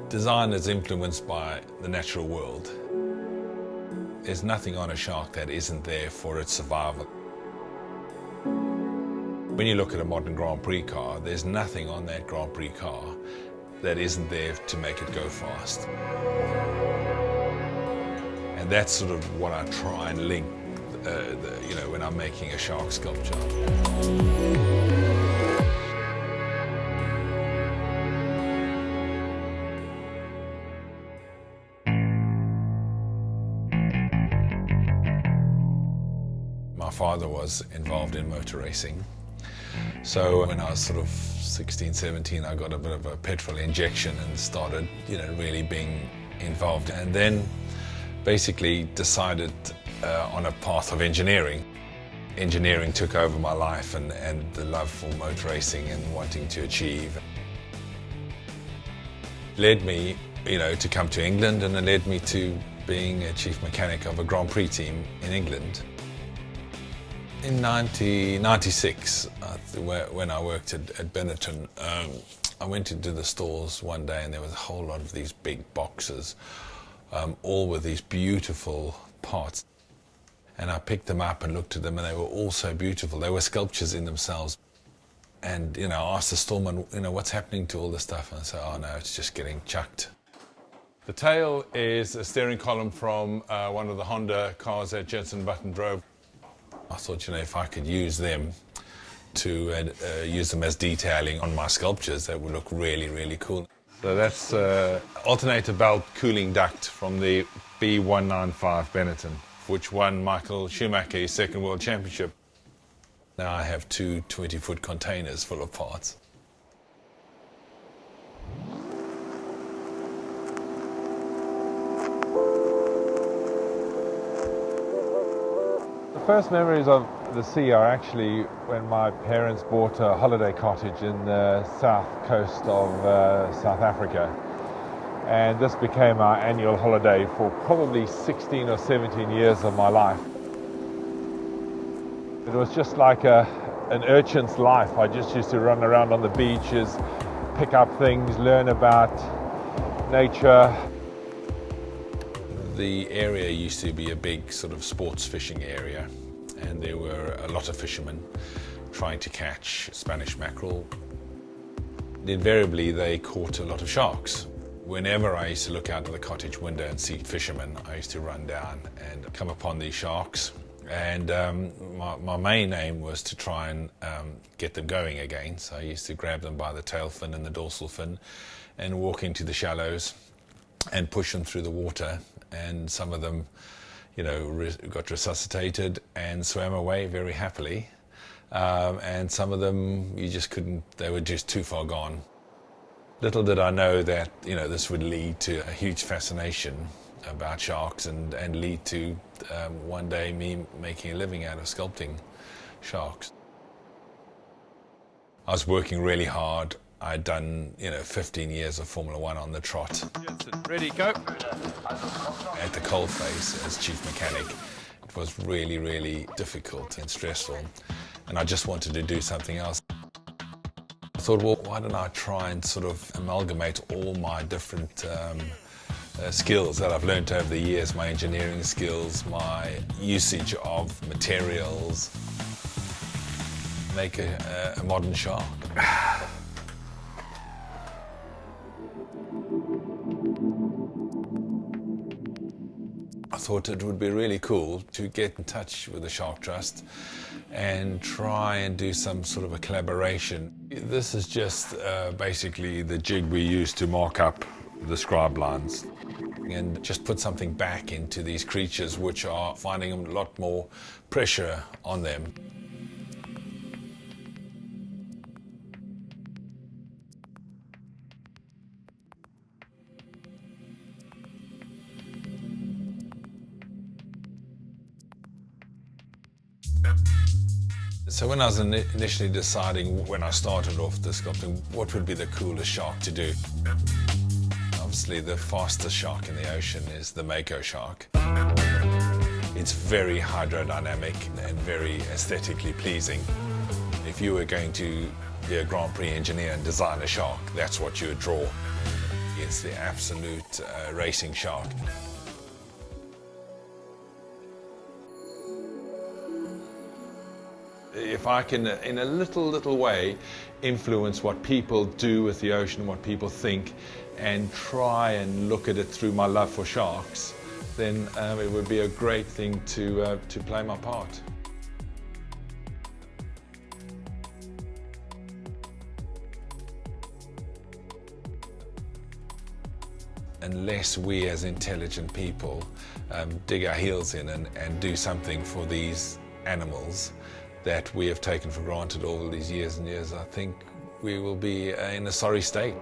Design is influenced by the natural world. There's nothing on a shark that isn't there for its survival. When you look at a modern Grand Prix car, there's nothing on that Grand Prix car that isn't there to make it go fast. And that's sort of what I try and link, when I'm making a shark sculpture. My father was involved in motor racing. So when I was sort of 16, 17, I got a bit of a petrol injection and started, really being involved. And then basically decided on a path of engineering. Engineering took over my life and the love for motor racing and wanting to achieve. Led me, to come to England, and it led me to being a chief mechanic of a Grand Prix team in England. In 1996, when I worked at Benetton, I went into the stores one day and there was a whole lot of these big boxes, all with these beautiful parts. And I picked them up and looked at them, and they were all so beautiful. They were sculptures in themselves. And, I asked the storeman, what's happening to all this stuff? And I said, oh no, it's just getting chucked. The tail is a steering column from one of the Honda cars that Jensen Button drove. I thought, if I could use them to use them as detailing on my sculptures, that would look really, really cool. So that's alternator belt cooling duct from the B195 Benetton, which won Michael Schumacher his second World Championship. Now I have two 20-foot containers full of parts. The first memories of the sea are actually when my parents bought a holiday cottage in the south coast of South Africa. And this became our annual holiday for probably 16 or 17 years of my life. It was just like an urchin's life. I just used to run around on the beaches, pick up things, learn about nature. The area used to be a big sort of sports fishing area, and there were a lot of fishermen trying to catch Spanish mackerel. Invariably, they caught a lot of sharks. Whenever I used to look out of the cottage window and see fishermen, I used to run down and come upon these sharks. And my main aim was to try and get them going again. So I used to grab them by the tail fin and the dorsal fin and walk into the shallows and push them through the water. And some of them, got resuscitated and swam away very happily. And some of them, you just couldn't, they were just too far gone. Little did I know that, this would lead to a huge fascination about sharks and lead to one day me making a living out of sculpting sharks. I was working really hard. I'd done, 15 years of Formula One on the trot. Ready, go. At the coalface as chief mechanic, it was really, really difficult and stressful, and I just wanted to do something else. I thought, well, why don't I try and sort of amalgamate all my different skills that I've learned over the years, my engineering skills, my usage of materials, make a modern shark. I thought it would be really cool to get in touch with the Shark Trust and try and do some sort of a collaboration. This is just basically the jig we use to mark up the scribe lines and just put something back into these creatures which are finding a lot more pressure on them. So when I was initially deciding, when I started off the sculpting, what would be the coolest shark to do? Obviously the fastest shark in the ocean is the Mako shark. It's very hydrodynamic and very aesthetically pleasing. If you were going to be a Grand Prix engineer and design a shark, that's what you would draw. It's the absolute racing shark. If I can, in a little way, influence what people do with the ocean, what people think, and try and look at it through my love for sharks, then it would be a great thing to play my part. Unless we as intelligent people dig our heels in and do something for these animals that we have taken for granted all these years and years, I think we will be in a sorry state.